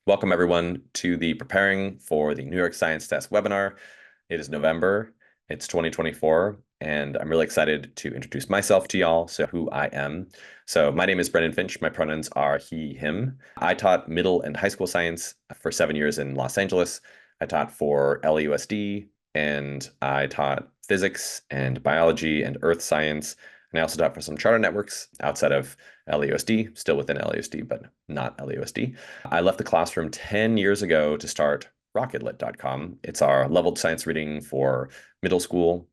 Welcome everyone to the Preparing for the New York Science Test webinar. It is November, it's 2024, and I'm really excited to introduce myself to y'all, so who I am. So my name is Brendan Finch, my pronouns are he, him. I taught middle and high school science for 7 years in Los Angeles. I taught for LAUSD, and I taught physics and biology and earth science. And I also taught for some charter networks outside of LAUSD, still within LAUSD, but not LAUSD. I left the classroom 10 years ago to start rocketlit.com. It's our leveled science reading for middle school.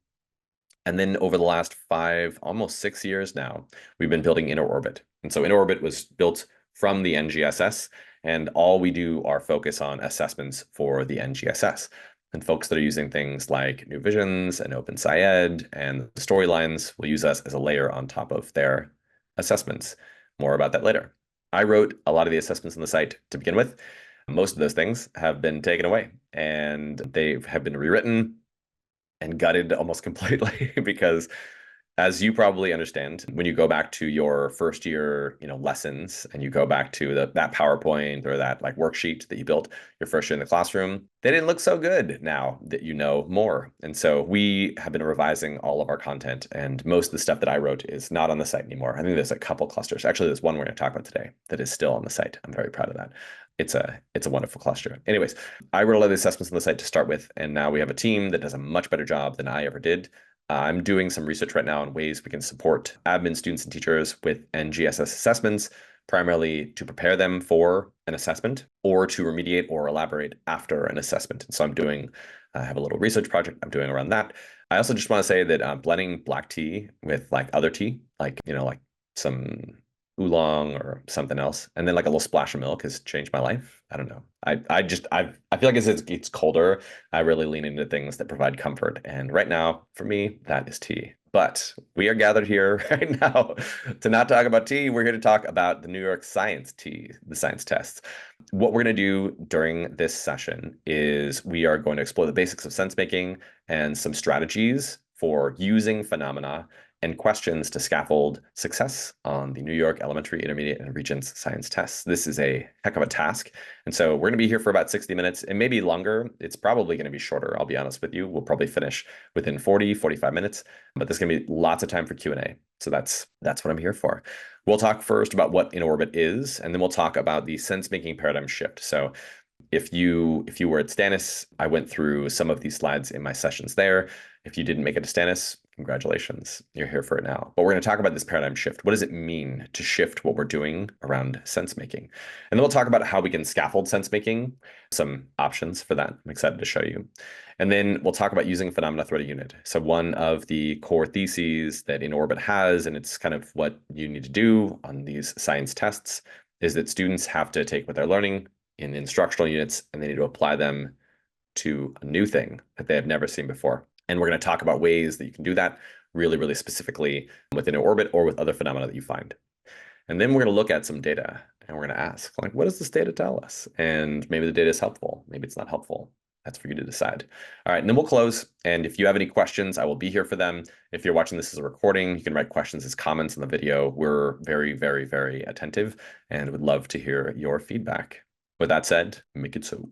And then over the last 5, almost 6 years now, we've been building InnerOrbit. And so InnerOrbit was built from the NGSS, and all we do are focus on assessments for the NGSS. And folks that are using things like New Visions and OpenSciEd and the storylines will use us as a layer on top of their assessments. More about that later. I wrote a lot of the assessments on the site to begin with. Most of those things have been taken away and they have been rewritten and gutted almost completely because, as you probably understand, when you go back to your first year, lessons, and you go back to that PowerPoint or that like worksheet that you built your first year in the classroom, they didn't look so good now that you know more. And so we have been revising all of our content, and most of the stuff that I wrote is not on the site anymore. I think there's a couple clusters. Actually, there's one we're going to talk about today that is still on the site. I'm very proud of that. It's a wonderful cluster. Anyways, I wrote a lot of the assessments on the site to start with, and now we have a team that does a much better job than I ever did. I'm doing some research right now on ways we can support admin students and teachers with NGSS assessments, primarily to prepare them for an assessment or to remediate or elaborate after an assessment. And so I have a little research project I'm doing around that. I also just want to say that blending black tea with like other tea, like some oolong or something else, and then like a little splash of milk has changed my life. I don't know. I feel like as it gets colder, I really lean into things that provide comfort. And right now, for me, that is tea. But we are gathered here right now to not talk about tea. We're here to talk about the New York Science tea, the science tests. What we're going to do during this session is we are going to explore the basics of sense making and some strategies for using phenomena and questions to scaffold success on the New York Elementary, Intermediate, and Regents science tests. This is a heck of a task. And so we're going to be here for about 60 minutes and maybe longer. It's probably going to be shorter, I'll be honest with you. We'll probably finish within 40, 45 minutes, but there's going to be lots of time for Q&A. So that's what I'm here for. We'll talk first about what InnerOrbit is, and then we'll talk about the sense-making paradigm shift. So if you were at Stannis, I went through some of these slides in my sessions there. If you didn't make it to Stannis, congratulations, you're here for it now. But we're going to talk about this paradigm shift. What does it mean to shift what we're doing around sense making? And then we'll talk about how we can scaffold sense making, some options for that I'm excited to show you. And then we'll talk about using phenomena threaded unit. So one of the core theses that InnerOrbit has, and it's kind of what you need to do on these science tests, is that students have to take what they're learning in instructional units and they need to apply them to a new thing that they have never seen before. And we're going to talk about ways that you can do that really, really specifically within InnerOrbit or with other phenomena that you find. And then we're going to look at some data and we're going to ask, like, what does this data tell us? And maybe the data is helpful. Maybe it's not helpful. That's for you to decide. All right, and then we'll close. And if you have any questions, I will be here for them. If you're watching this as a recording, you can write questions as comments in the video. We're very, very, very attentive and would love to hear your feedback. With that said, make it so.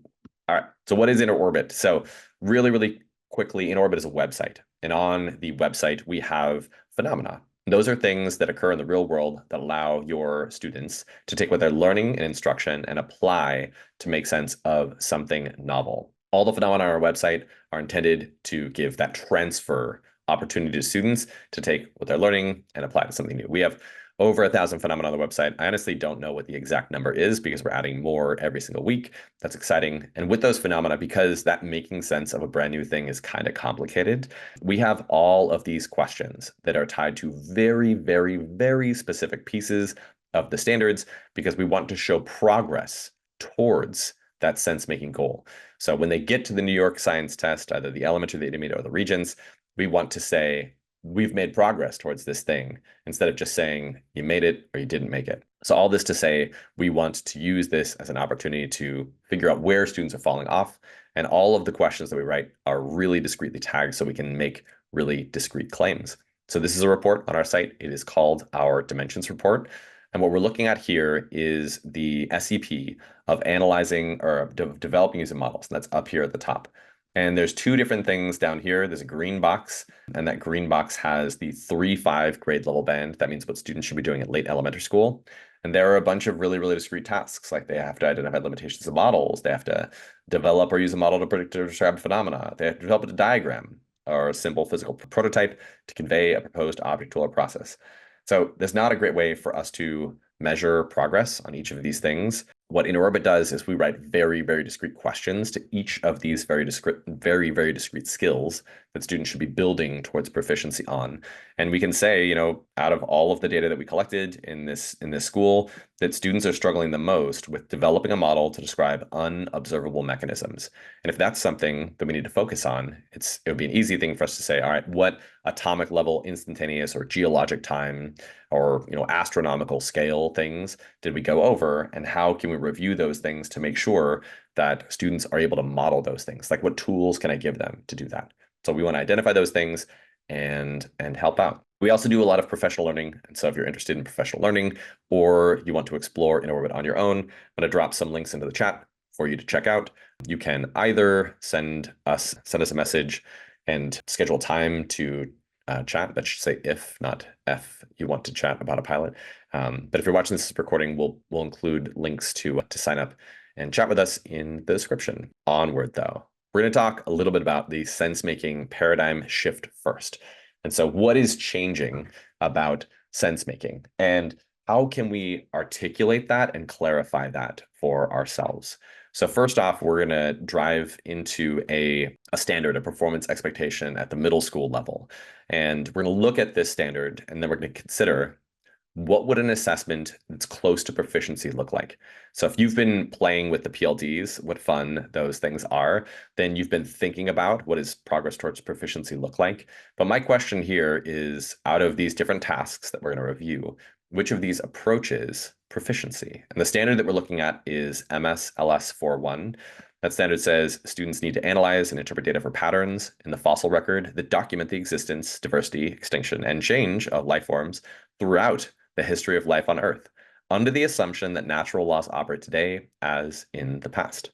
All right, so what is InnerOrbit? So really, really quickly, InnerOrbit is a website. And on the website, we have phenomena. Those are things that occur in the real world that allow your students to take what they're learning in instruction and apply to make sense of something novel. All the phenomena on our website are intended to give that transfer opportunity to students to take what they're learning and apply to something new. We have over 1,000 phenomena on the website. I honestly don't know what the exact number is because we're adding more every single week. That's exciting. And with those phenomena, because that making sense of a brand new thing is kind of complicated, we have all of these questions that are tied to very, very, very specific pieces of the standards because we want to show progress towards that sense-making goal. So when they get to the New York Science Test, either the elementary, the intermediate, or the Regents, we want to say, we've made progress towards this thing instead of just saying you made it or you didn't make it. So all this to say, we want to use this as an opportunity to figure out where students are falling off. And all of the questions that we write are really discreetly tagged so we can make really discrete claims. So this is a report on our site. It is called our Dimensions Report. And what we're looking at here is the SEP of analyzing or developing using models. And that's up here at the top. And there's two different things down here. There's a green box, and that green box has the 3-5 grade level band. That means what students should be doing at late elementary school. And there are a bunch of really, really discrete tasks, like they have to identify limitations of models. They have to develop or use a model to predict or describe phenomena. They have to develop a diagram or a simple physical prototype to convey a proposed object, tool, or process. So there's not a great way for us to measure progress on each of these things. What InnerOrbit does is we write very, very discrete questions to each of these very discrete skills that students should be building towards proficiency on. And we can say, out of all of the data that we collected in this school, that students are struggling the most with developing a model to describe unobservable mechanisms. And if that's something that we need to focus on, it would be an easy thing for us to say, all right, what atomic level, instantaneous, or geologic time, or astronomical scale things did we go over, and how can we review those things to make sure that students are able to model those things? Like, what tools can I give them to do that? So we want to identify those things and help out. We also do a lot of professional learning. And so if you're interested in professional learning or you want to explore InnerOrbit on your own, I'm going to drop some links into the chat for you to check out. You can either send us a message and schedule time to chat. That should say if, not F, you want to chat about a pilot. But if you're watching this recording, we'll include links to sign up and chat with us in the description. Onward, though. We're going to talk a little bit about the sense-making paradigm shift first. And so what is changing about sense-making, and how can we articulate that and clarify that for ourselves? So first off, we're going to drive into a standard, a performance expectation at the middle school level. And we're going to look at this standard, and then we're going to consider, what would an assessment that's close to proficiency look like? So if you've been playing with the PLDs, what fun those things are, then you've been thinking about what does progress towards proficiency look like. But my question here is, out of these different tasks that we're going to review, which of these approaches proficiency? And the standard that we're looking at is MS-LS 41. That standard says students need to analyze and interpret data for patterns in the fossil record that document the existence, diversity, extinction, and change of life forms throughout the history of life on Earth, under the assumption that natural laws operate today as in the past.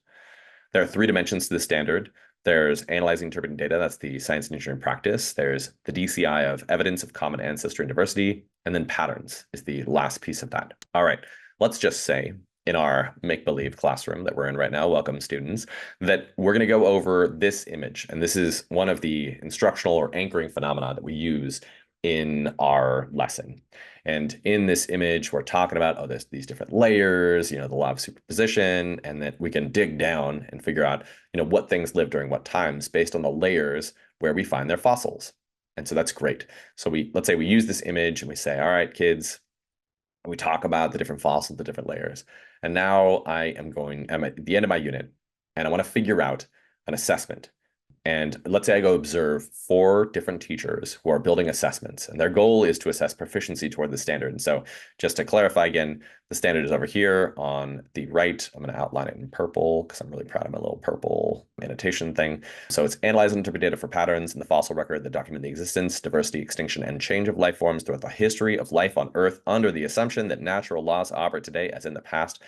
There are 3 dimensions to the standard. There's analyzing, interpreting data. That's the science and engineering practice. There's the DCI of evidence of common ancestry and diversity. And then patterns is the last piece of that. All right, let's just say in our make-believe classroom that we're in right now, welcome students, that we're going to go over this image. And this is one of the instructional or anchoring phenomena that we use in our lesson. And in this image, we're talking about, there's these different layers, the law of superposition, and that we can dig down and figure out, what things live during what times based on the layers where we find their fossils. And so that's great. So let's say we use this image and we say, all right, kids, we talk about the different fossils, the different layers. And now I'm at the end of my unit, and I want to figure out an assessment. And let's say I go observe 4 different teachers who are building assessments, and their goal is to assess proficiency toward the standard. And so just to clarify again, the standard is over here on the right. I'm going to outline it in purple because I'm really proud of my little purple annotation thing. So it's analyze and interpret data for patterns in the fossil record that document the existence, diversity, extinction, and change of life forms throughout the history of life on Earth under the assumption that natural laws operate today as in the past.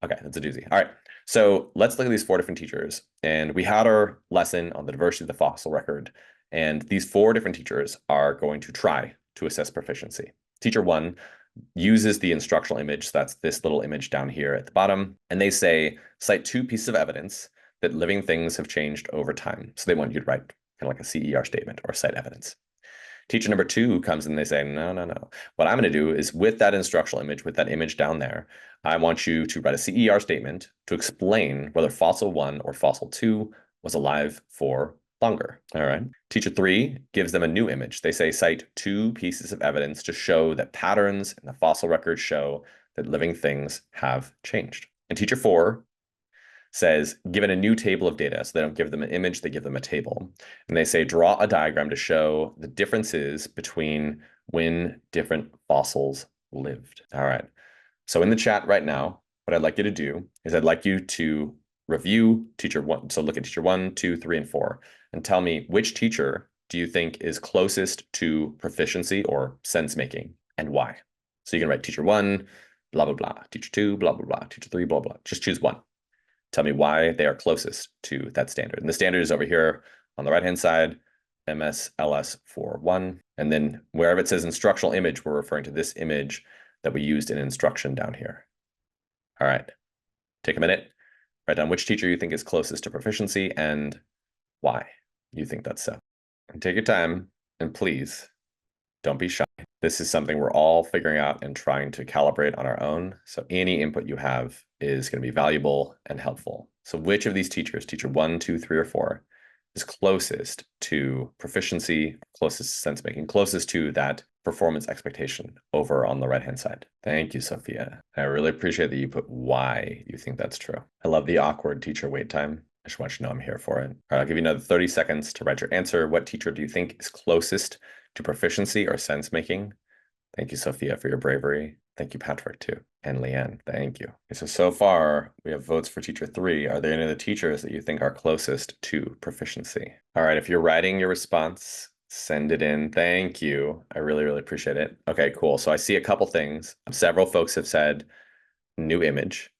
Okay, that's a doozy. All right. So let's look at these 4 different teachers. And we had our lesson on the diversity of the fossil record. And these 4 different teachers are going to try to assess proficiency. Teacher 1 uses the instructional image. So that's this little image down here at the bottom. And they say, cite 2 pieces of evidence that living things have changed over time. So they want you to write kind of like a CER statement or cite evidence. Teacher number 2 comes in and they say, no. What I'm going to do is, with that instructional image, with that image down there, I want you to write a CER statement to explain whether fossil 1 or fossil 2 was alive for longer. All right. Teacher 3 gives them a new image. They say, cite 2 pieces of evidence to show that patterns in the fossil record show that living things have changed. And teacher 4 says, given a new table of data. So they don't give them an image, they give them a table. And they say, draw a diagram to show the differences between when different fossils lived. All right. So in the chat right now, what I'd like you to do is I'd like you to review teacher 1. So look at teacher 1, 2, 3, and 4, and tell me, which teacher do you think is closest to proficiency or sense making, and why? So you can write teacher one, blah, blah, blah, teacher two, blah, blah, blah, teacher three, blah, blah. Just choose one. Tell me why they are closest to that standard. And the standard is over here on the right-hand side, MSLS41. And then wherever it says instructional image, we're referring to this image that we used in instruction down here. All right, take a minute, write down which teacher you think is closest to proficiency and why you think that's so. And take your time, and please don't be shy. This is something we're all figuring out and trying to calibrate on our own. So any input you have is going to be valuable and helpful. So which of these teachers, teacher 1, 2, 3, or 4, is closest to proficiency, closest to sense making, closest to that performance expectation over on the right-hand side? Thank you, Sophia. I really appreciate that you put why you think that's true. I love the awkward teacher wait time. I just want you to know I'm here for it. All right, I'll give you another 30 seconds to write your answer. What teacher do you think is closest to proficiency or sense making? Thank you, Sophia, for your bravery. Thank you, Patrick, too. And Leanne, thank you. Okay, so far, we have votes for teacher 3. Are there any of the teachers that you think are closest to proficiency? All right, if you're writing your response, send it in. Thank you. I really, really appreciate it. Okay, cool. So I see a couple things. Several folks have said new image,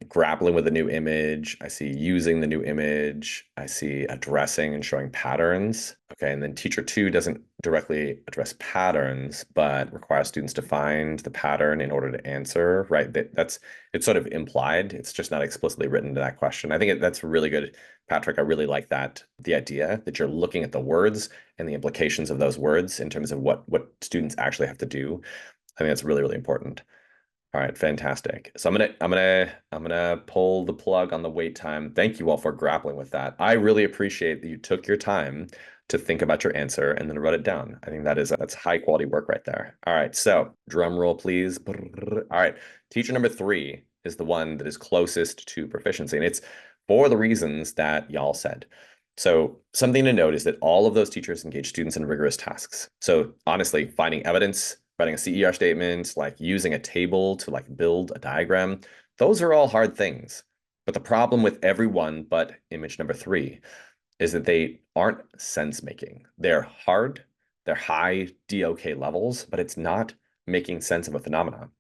grappling with a new image. I see using the new image. I see addressing and showing patterns. Okay, and then teacher 2 doesn't directly address patterns, but requires students to find the pattern in order to answer, right? It's sort of implied. It's just not explicitly written into that question. I think that's really good, Patrick. I really like that, the idea that you're looking at the words and the implications of those words in terms of what students actually have to do. I think that's really, really important. All right, fantastic. So I'm gonna pull the plug on the wait time. Thank you all for grappling with that. I really appreciate that you took your time to think about your answer and then write it down. I think that's high quality work right there. All right, so drum roll, please. All right, teacher number 3 is the one that is closest to proficiency, and it's for the reasons that y'all said. So something to note is that all of those teachers engage students in rigorous tasks. So honestly, finding evidence, writing a CER statement, like using a table to like build a diagram, those are all hard things. But the problem with everyone but image number 3 is that they aren't sense making. They're hard, they're high DOK levels, but it's not making sense of a phenomenon.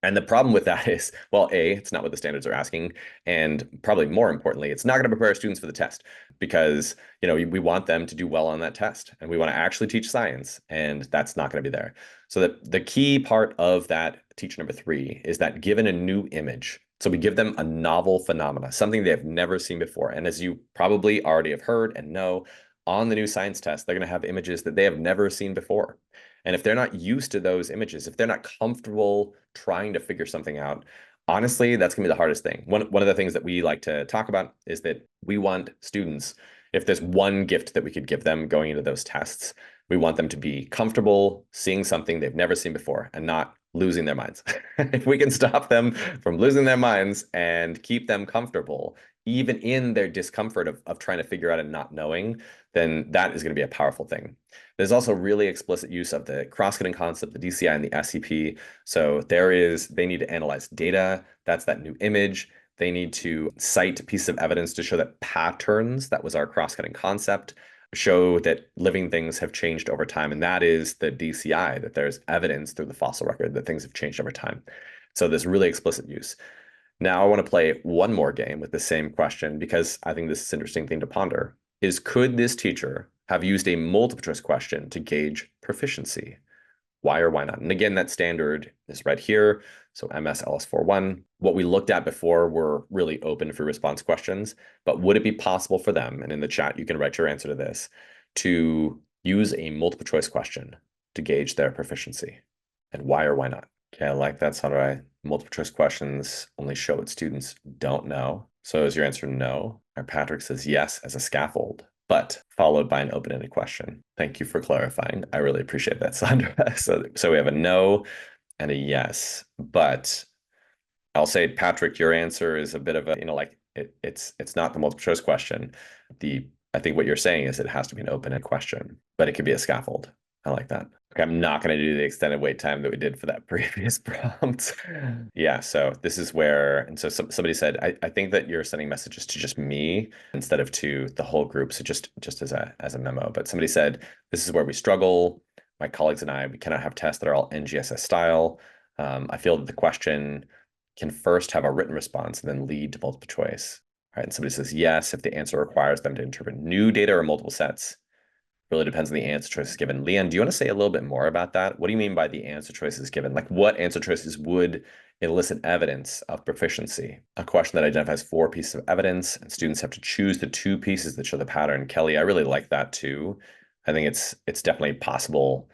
And the problem with that is, well, A, it's not what the standards are asking. And probably more importantly, it's not going to prepare students for the test because, we want them to do well on that test and we want to actually teach science, and that's not going to be there. So the key part of that teacher number 3 is that given a new image, so we give them a novel phenomena, something they have never seen before. And as you probably already have heard and know, on the new science test, they're going to have images that they have never seen before. And if they're not used to those images, if they're not comfortable trying to figure something out, honestly, that's going to be the hardest thing. One of the things that we like to talk about is that we want students, if there's one gift that we could give them going into those tests, we want them to be comfortable seeing something they've never seen before and not losing their minds. If we can stop them from losing their minds and keep them comfortable, even in their discomfort of trying to figure out and not knowing, then that is going to be a powerful thing. There's also really explicit use of the cross-cutting concept, the DCI and the SCP. So they need to analyze data. That's that new image. They need to cite pieces of evidence to show that patterns, that was our cross-cutting concept, show that living things have changed over time. And that is the DCI, that there's evidence through the fossil record that things have changed over time. So there's really explicit use. Now I want to play one more game with the same question because I think this is an interesting thing to ponder. Could this teacher have used a multiple choice question to gauge proficiency? Why or why not? And again, that standard is right here. So MSLS41. What we looked at before were really open for response questions, but would it be possible for them, and in the chat, you can write your answer to this, to use a multiple choice question to gauge their proficiency? And why or why not? Okay, I like that, Sandra. Multiple choice questions only show what students don't know. So is your answer no? Our Patrick says yes as a scaffold, but followed by an open-ended question. Thank you for clarifying. I really appreciate that, Sandra. So we have a no and a yes, but I'll say, Patrick, your answer is a bit of a, it's not the multiple choice question. I think what you're saying is it has to be an open-ended question, but it could be a scaffold. I like that. Okay, I'm not going to do the extended wait time that we did for that previous prompt. Yeah, so this is where, and so somebody said, I think that you're sending messages to just me instead of to the whole group. So just as a memo, but somebody said, this is where we struggle. my colleagues and I, we cannot have tests that are all NGSS style. I feel that the question can first have a written response and then lead to multiple choice. Right? And somebody says yes if the answer requires them to interpret new data or multiple sets. Really depends on the answer choices given. Leanne, do you want to say a little bit more about that? What do you mean by the answer choices given? Like what answer choices would elicit evidence of proficiency? A question that identifies 4 pieces of evidence, and students have to choose the 2 pieces that show the pattern. Kelly, I really like that too. I think it's definitely possible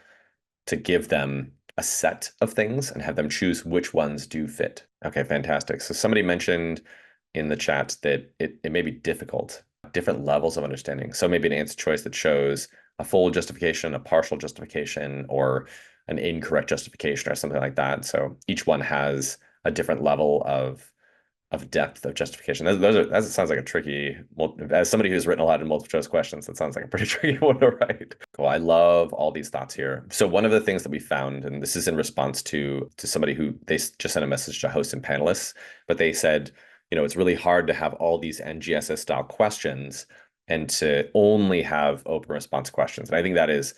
to give them a set of things and have them choose which ones do fit. Okay, fantastic. So somebody mentioned in the chat that it may be difficult, different levels of understanding. So maybe an answer choice that shows a full justification, a partial justification, or an incorrect justification or something like that. So each one has a different level of depth of justification. That sounds like a tricky, as somebody who's written a lot of multiple choice questions, that sounds like a pretty tricky one to write. Cool. I love all these thoughts here. So one of the things that we found, and this is in response to somebody who they just sent a message to hosts and panelists, but they said, it's really hard to have all these NGSS style questions and to only have open response questions. And I think that is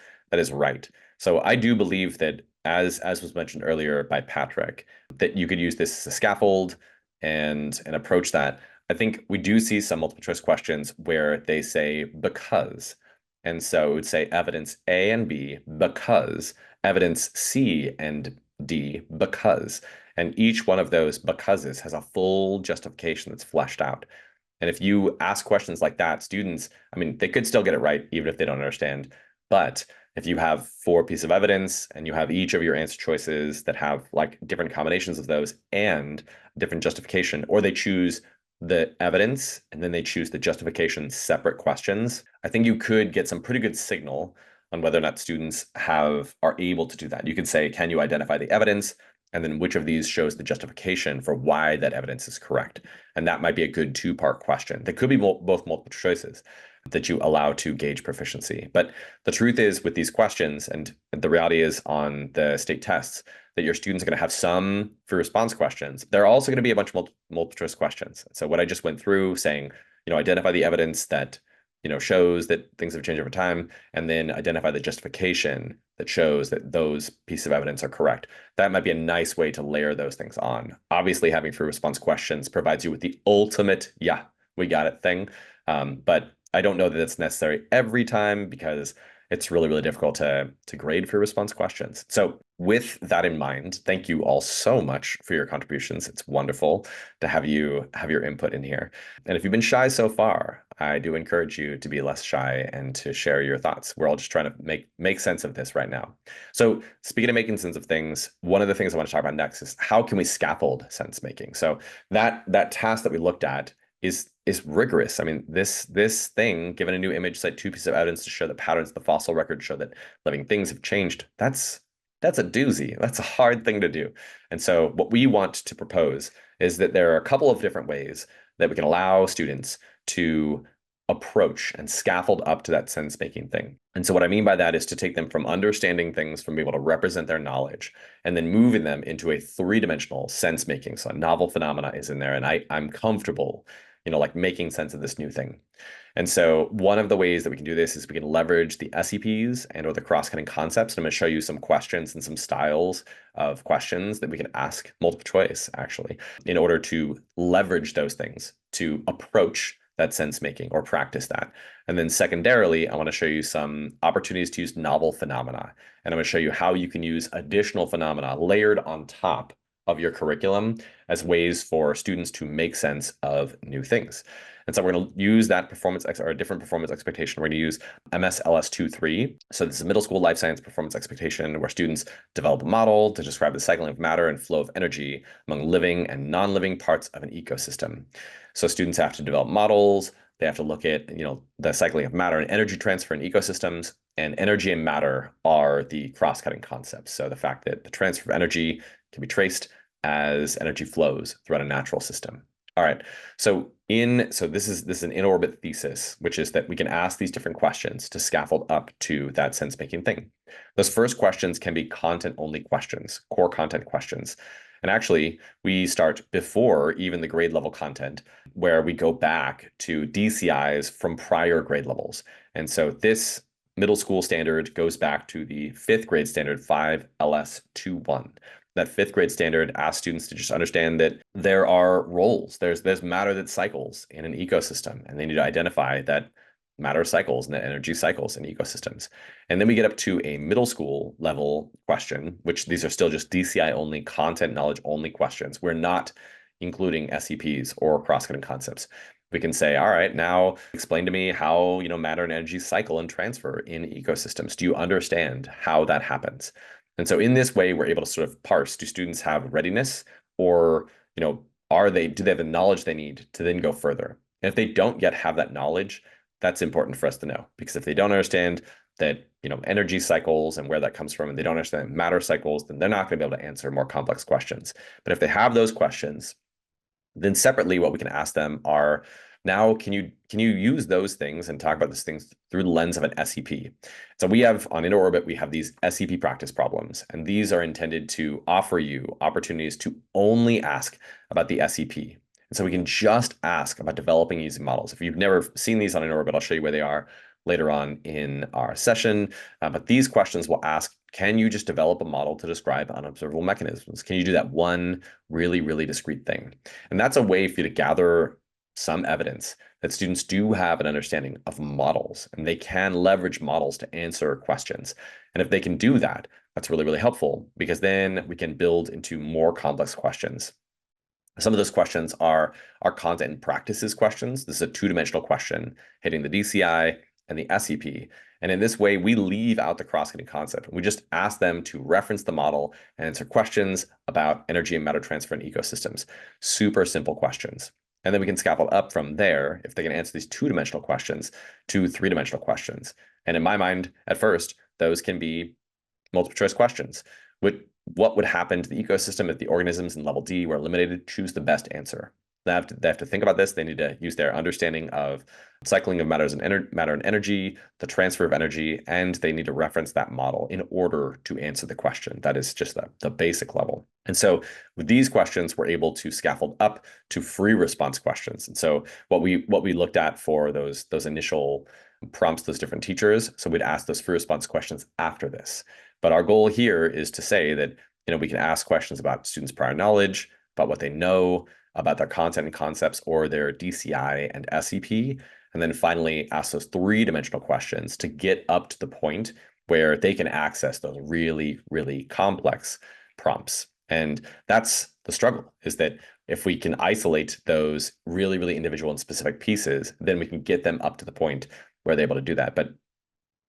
right. So I do believe that as was mentioned earlier by Patrick, that you could use this as a scaffold and approach that. I think we do see some multiple choice questions where they say because. And so it would say evidence A and B because, evidence C and D because. And each one of those becauses has a full justification that's fleshed out. And if you ask questions like that, students, I mean, they could still get it right even if they don't understand. But if you have 4 pieces of evidence and you have each of your answer choices that have like different combinations of those and different justification, or they choose the evidence and then they choose the justification separate questions, I think you could get some pretty good signal on whether or not students are able to do that. You could say, can you identify the evidence? And then which of these shows the justification for why that evidence is correct? And that might be a good 2-part question. That could be both multiple choices that you allow to gauge proficiency. But the truth is with these questions, and the reality is on the state tests, that your students are going to have some free response questions. There are also going to be a bunch of multiple choice questions. So what I just went through saying, identify the evidence that shows that things have changed over time, and then identify the justification that shows that those pieces of evidence are correct. That might be a nice way to layer those things on. Obviously, having free response questions provides you with the ultimate, yeah, we got it thing. But I don't know that it's necessary every time because it's really, really difficult to grade free response questions. So with that in mind, thank you all so much for your contributions. It's wonderful to have you have your input in here. And if you've been shy so far, I do encourage you to be less shy and to share your thoughts. We're all just trying to make sense of this right now. So speaking of making sense of things, one of the things I want to talk about next is how can we scaffold sense making? So that task that we looked at is rigorous. I mean, this thing, given a new image, cite 2 pieces of evidence to show that patterns of the fossil record show that living things have changed. That's a doozy. That's a hard thing to do. And so what we want to propose is that there are a couple of different ways that we can allow students to approach and scaffold up to that sense-making thing. And so what I mean by that is to take them from understanding things, from being able to represent their knowledge, and then moving them into a 3-dimensional sense-making. So a novel phenomena is in there, and I'm comfortable, like making sense of this new thing. And so one of the ways that we can do this is we can leverage the SEPs or the cross-cutting concepts. And I'm going to show you some questions and some styles of questions that we can ask multiple choice, actually, in order to leverage those things to approach that sense making or practice that. And then secondarily, I want to show you some opportunities to use novel phenomena. And I'm going to show you how you can use additional phenomena layered on top of your curriculum as ways for students to make sense of new things. And so we're going to use that or a different performance expectation. We're going to use MSLS23. So this is a middle school life science performance expectation where students develop a model to describe the cycling of matter and flow of energy among living and non-living parts of an ecosystem. So students have to develop models. They have to look at, the cycling of matter and energy transfer in ecosystems. And energy and matter are the cross-cutting concepts. So the fact that the transfer of energy can be traced as energy flows throughout a natural system. All right. So this is an InnerOrbit thesis, which is that we can ask these different questions to scaffold up to that sense-making thing. Those first questions can be content-only questions, core content questions. And actually, we start before even the grade level content, where we go back to DCIs from prior grade levels. And so this middle school standard goes back to the fifth grade standard 5LS21. That fifth grade standard asks students to just understand that there are roles, there's matter that cycles in an ecosystem, and they need to identify that matter cycles and the energy cycles in ecosystems. And then we get up to a middle school level question, which these are still just DCI only, content knowledge only questions. We're not including SEPs or cross-cutting concepts. We can say, all right, now explain to me how, matter and energy cycle and transfer in ecosystems. Do you understand how that happens? And so in this way, we're able to sort of parse, do students have readiness, or, do they have the knowledge they need to then go further? And if they don't yet have that knowledge, that's important for us to know, because if they don't understand that, energy cycles and where that comes from, and they don't understand matter cycles, then they're not going to be able to answer more complex questions. But if they have those questions, then separately, what we can ask them are, now can you use those things and talk about those things through the lens of an SEP? So we have on InnerOrbit, we have these SEP practice problems, and these are intended to offer you opportunities to only ask about the SEP. And so we can just ask about developing using models. If you've never seen these on InnerOrbit, I'll show you where they are later on in our session. But these questions will ask, can you just develop a model to describe unobservable mechanisms? Can you do that one really, really discrete thing? And that's a way for you to gather some evidence that students do have an understanding of models, and they can leverage models to answer questions. And if they can do that, that's really, really helpful, because then we can build into more complex questions. Some of those questions are our content and practices questions. This is a two-dimensional question hitting the DCI and the SEP. And in this way, we leave out the cross-cutting concept. We just ask them to reference the model and answer questions about energy and matter transfer in ecosystems. Super simple questions. And then we can scaffold up from there, if they can answer these two-dimensional questions, to three-dimensional questions. And in my mind, at first, those can be multiple choice questions. What would happen to the ecosystem if the organisms in level D were eliminated? Choose the best answer. They have to think about this. They need to use their understanding of cycling of matter and energy, the transfer of energy, and they need to reference that model in order to answer the question. That is just the basic level. And so with these questions, we're able to scaffold up to free response questions. And so what we looked at for those initial prompts, those different teachers, so we'd ask those free response questions after this. But our goal here is to say that, we can ask questions about students' prior knowledge, about what they know, about their content and concepts, or their DCI and SEP, and then finally ask those three-dimensional questions to get up to the point where they can access those really, really complex prompts. And that's the struggle, is that if we can isolate those really, really individual and specific pieces, then we can get them up to the point where they're able to do that. But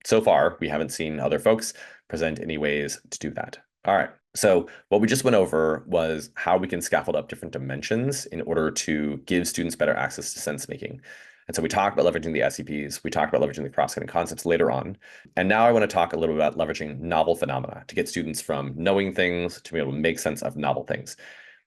so far, we haven't seen other folks present any ways to do that. All right. So what we just went over was how we can scaffold up different dimensions in order to give students better access to sense making. And so we talked about leveraging the SEPs, we talked about leveraging the cross-cutting concepts later on. And now I want to talk a little bit about leveraging novel phenomena to get students from knowing things to be able to make sense of novel things.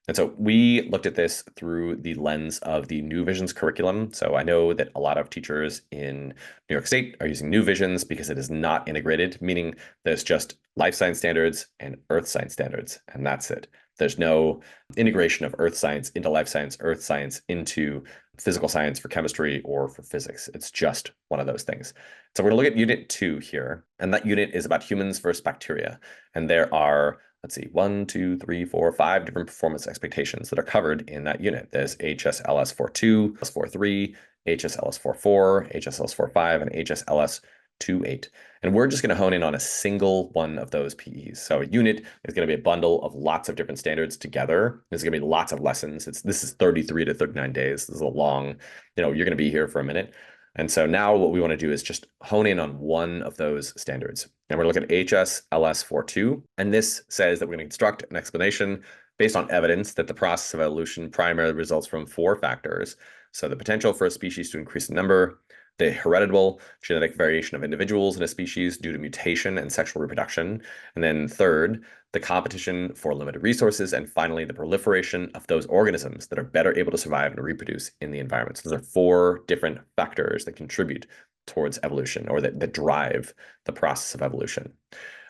And so we looked at this through the lens of the New Visions curriculum. So I know that a lot of teachers in New York State are using New Visions because it is not integrated, meaning there's just life science standards and earth science standards, and that's it. There's no integration of earth science into life science, earth science into physical science for chemistry or for physics. It's just one of those things. So we're going to look at Unit 2 here, and that unit is about humans versus bacteria. And there are, let's see, 1, 2, 3, 4, 5 different performance expectations that are covered in that unit. There's HSLS42, HSLS43, HSLS44, HSLS45, and HSLS28. And we're just going to hone in on a single one of those PEs. So a unit is going to be a bundle of lots of different standards together. There's going to be lots of lessons. This is 33 to 39 days. This is a long, you're going to be here for a minute. And so now what we want to do is just hone in on one of those standards. And we're looking at HSLS42. And this says that we're going to construct an explanation based on evidence that the process of evolution primarily results from 4 factors. So the potential for a species to increase in number, the heritable genetic variation of individuals in a species due to mutation and sexual reproduction. And then third, the competition for limited resources. And finally, the proliferation of those organisms that are better able to survive and reproduce in the environment. So those are 4 different factors that contribute towards evolution, or that drive the process of evolution.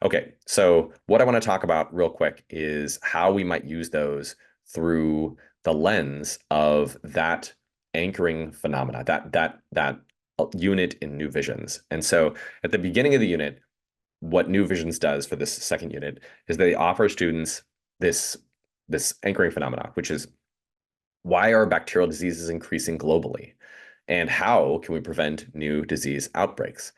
Okay, so what I want to talk about real quick is how we might use those through the lens of that anchoring phenomena, that unit in New Visions. And so at the beginning of the unit, what New Visions does for this second unit is they offer students this, this anchoring phenomena, which is why are bacterial diseases increasing globally? And how can we prevent new disease outbreaks?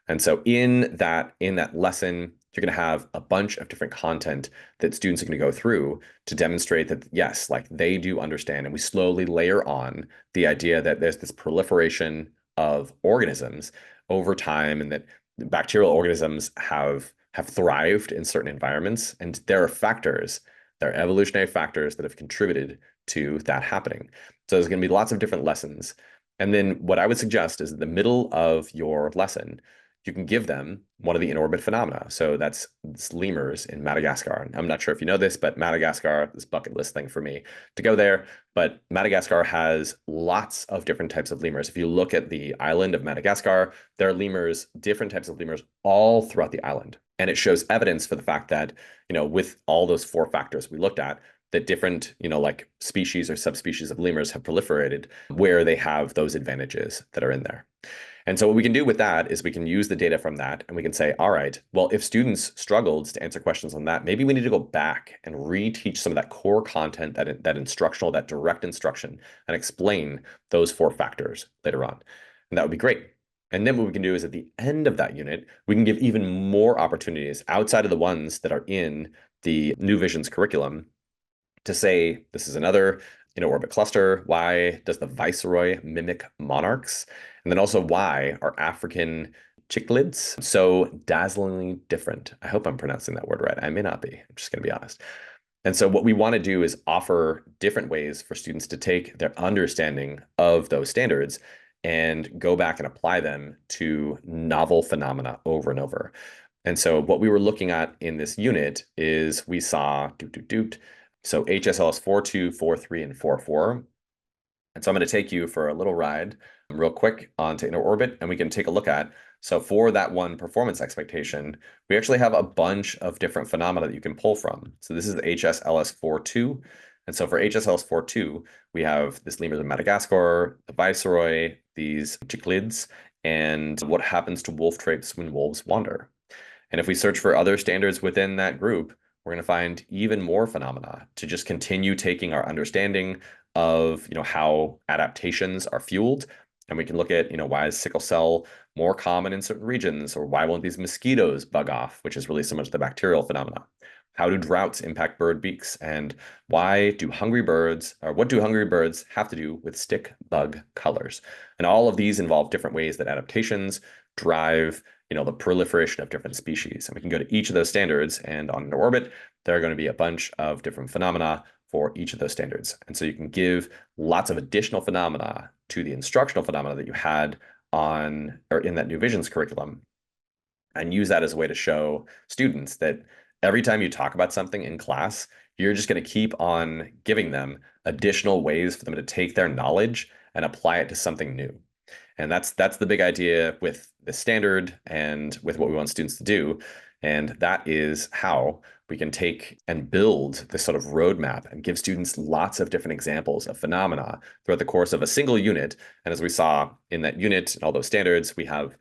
And so in that lesson, you're going to have a bunch of different content that students are going to go through to demonstrate that, yes, like they do understand. And we slowly layer on the idea that there's this proliferation of organisms over time and that bacterial organisms have thrived in certain environments. And there are evolutionary factors that have contributed to that happening. So there's going to be lots of different lessons. And then what I would suggest is in the middle of your lesson, you can give them one of the InnerOrbit phenomena. So that's lemurs in Madagascar. I'm not sure if you know this, but Madagascar, this bucket list thing for me to go there. But Madagascar has lots of different types of lemurs. If you look at the island of Madagascar, there are lemurs, different types of lemurs all throughout the island. And it shows evidence for the fact that, with all those four factors we looked at, that different, like species or subspecies of lemurs have proliferated where they have those advantages that are in there. And so what we can do with that is we can use the data from that and we can say, all right, well, if students struggled to answer questions on that, maybe we need to go back and reteach some of that core content, that instructional, that direct instruction, and explain those four factors later on. And that would be great. And then what we can do is at the end of that unit, we can give even more opportunities outside of the ones that are in the New Visions curriculum to say, this is another InnerOrbit cluster. Why does the viceroy mimic monarchs? And then also, why are African cichlids so dazzlingly different? I hope I'm pronouncing that word right. I may not be. I'm just going to be honest. And so what we want to do is offer different ways for students to take their understanding of those standards and go back and apply them to novel phenomena over and over. And so what we were looking at in this unit is we saw so HSLS 4.2, 4.3, and 4.4. And so I'm going to take you for a little ride real quick onto InnerOrbit, and we can take a look at. So for that one performance expectation, we actually have a bunch of different phenomena that you can pull from. So this is the HSLS 4.2. And so for HSLS 4.2, we have this lemurs of Madagascar, the viceroy, these cichlids, and what happens to wolf traits when wolves wander. And if we search for other standards within that group, we're going to find even more phenomena to just continue taking our understanding of, how adaptations are fueled. And we can look at, why is sickle cell more common in certain regions, or why won't these mosquitoes bug off, which is really so much the bacterial phenomena. How do droughts impact bird beaks? And what do hungry birds have to do with stick bug colors? And all of these involve different ways that adaptations drive the proliferation of different species. And we can go to each of those standards, and on InnerOrbit, there are going to be a bunch of different phenomena for each of those standards. And so you can give lots of additional phenomena to the instructional phenomena that you had on or in that New Visions curriculum, and use that as a way to show students that every time you talk about something in class, you're just going to keep on giving them additional ways for them to take their knowledge and apply it to something new. And that's the big idea with the standard and with what we want students to do. And that is how we can take and build this sort of roadmap and give students lots of different examples of phenomena throughout the course of a single unit. And as we saw in that unit and all those standards, we have,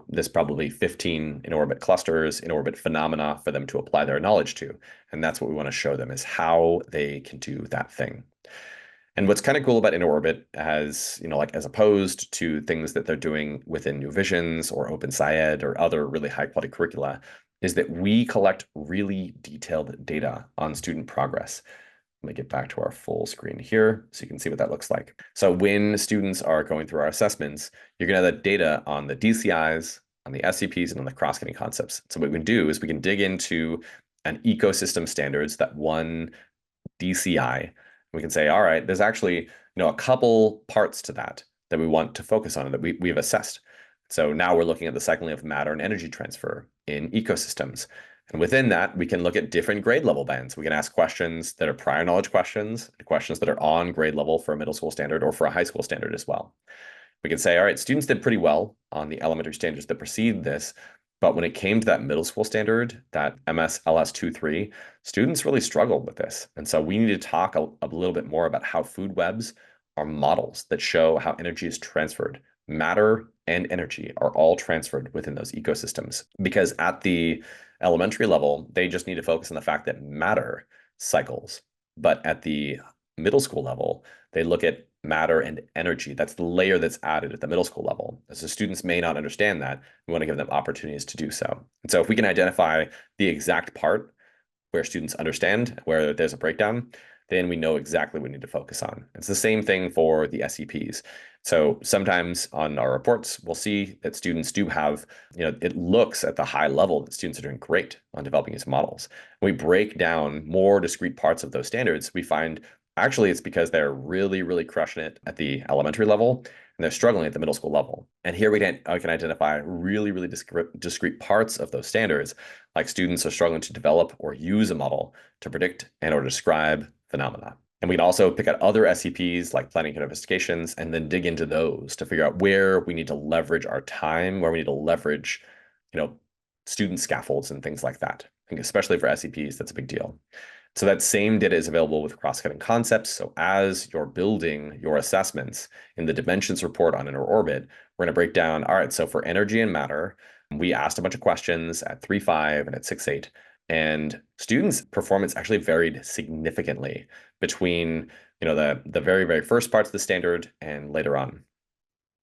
there's probably 15 InnerOrbit clusters, InnerOrbit phenomena for them to apply their knowledge to. And that's what we want to show them, is how they can do that thing. And what's kind of cool about InnerOrbit, as as opposed to things that they're doing within New Visions or OpenSciEd or other really high quality curricula, is that we collect really detailed data on student progress. Let me get back to our full screen here so you can see what that looks like. So when students are going through our assessments, you're going to have that data on the DCIs, on the SCPs, and on the cross-cutting concepts. So what we can do is we can dig into an ecosystem standards, that one DCI. We can say, all right, there's actually a couple parts to that we want to focus on and that we've assessed. So now we're looking at the cycling of matter and energy transfer in ecosystems. And within that, we can look at different grade level bands. We can ask questions that are prior knowledge questions, questions that are on grade level for a middle school standard or for a high school standard as well. We can say, all right, students did pretty well on the elementary standards that precede this, but when it came to that middle school standard, that MSLS 2.3, students really struggled with this. And so we need to talk a little bit more about how food webs are models that show how energy is transferred matter and energy are all transferred within those ecosystems. Because at the elementary level, they just need to focus on the fact that matter cycles. But at the middle school level, they look at matter and energy. That's the layer that's added at the middle school level. So students may not understand that. We want to give them opportunities to do so. And so if we can identify the exact part where students understand where there's a breakdown, then we know exactly what we need to focus on. It's the same thing for the SEPs. So sometimes on our reports, we'll see that students do have, it looks at the high level that students are doing great on developing these models. When we break down more discrete parts of those standards, we find actually it's because they're really, really crushing it at the elementary level and they're struggling at the middle school level. And here we can identify really, really discrete parts of those standards, like students are struggling to develop or use a model to predict and or describe phenomena. And we can also pick out other SCPs like planning and investigations and then dig into those to figure out where we need to leverage our time, where we need to leverage, student scaffolds and things like that. I think especially for SCPs, that's a big deal. So that same data is available with cross-cutting concepts. So as you're building your assessments in the dimensions report on InnerOrbit, we're going to break down, all right, so for energy and matter, we asked a bunch of questions at 3.5 and at 6.8. And students' performance actually varied significantly between, the very, very first parts of the standard and later on.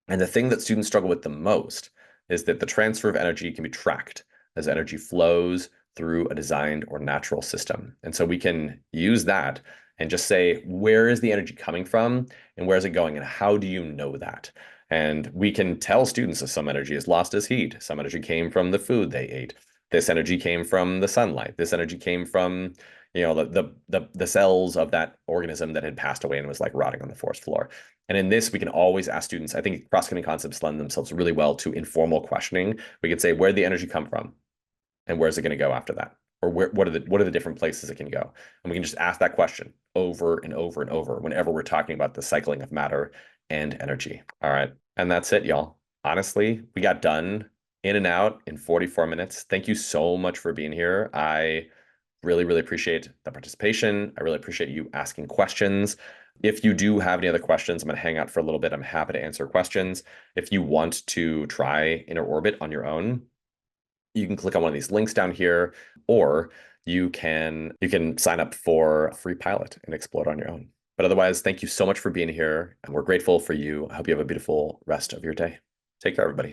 And the thing that students struggle with the most is that the transfer of energy can be tracked as energy flows through a designed or natural system. And so we can use that and just say, where is the energy coming from and where is it going and how do you know that? And we can tell students that some energy is lost as heat, some energy came from the food they ate, this energy came from the sunlight, this energy came from the cells of that organism that had passed away and was like rotting on the forest floor. And in this, we can always ask students, I think cross-cutting concepts lend themselves really well to informal questioning. We can say, where did the energy come from? And where's it going to go after that? Or what are the different places it can go? And we can just ask that question over and over and over whenever we're talking about the cycling of matter and energy. All right. And that's it, y'all. Honestly, we got done in and out in 44 minutes. Thank you so much for being here. I really, really appreciate the participation. I really appreciate you asking questions. If you do have any other questions, I'm going to hang out for a little bit. I'm happy to answer questions. If you want to try InnerOrbit on your own, you can click on one of these links down here, or you can sign up for a free pilot and explore it on your own. But otherwise, thank you so much for being here, and we're grateful for you. I hope you have a beautiful rest of your day. Take care, everybody.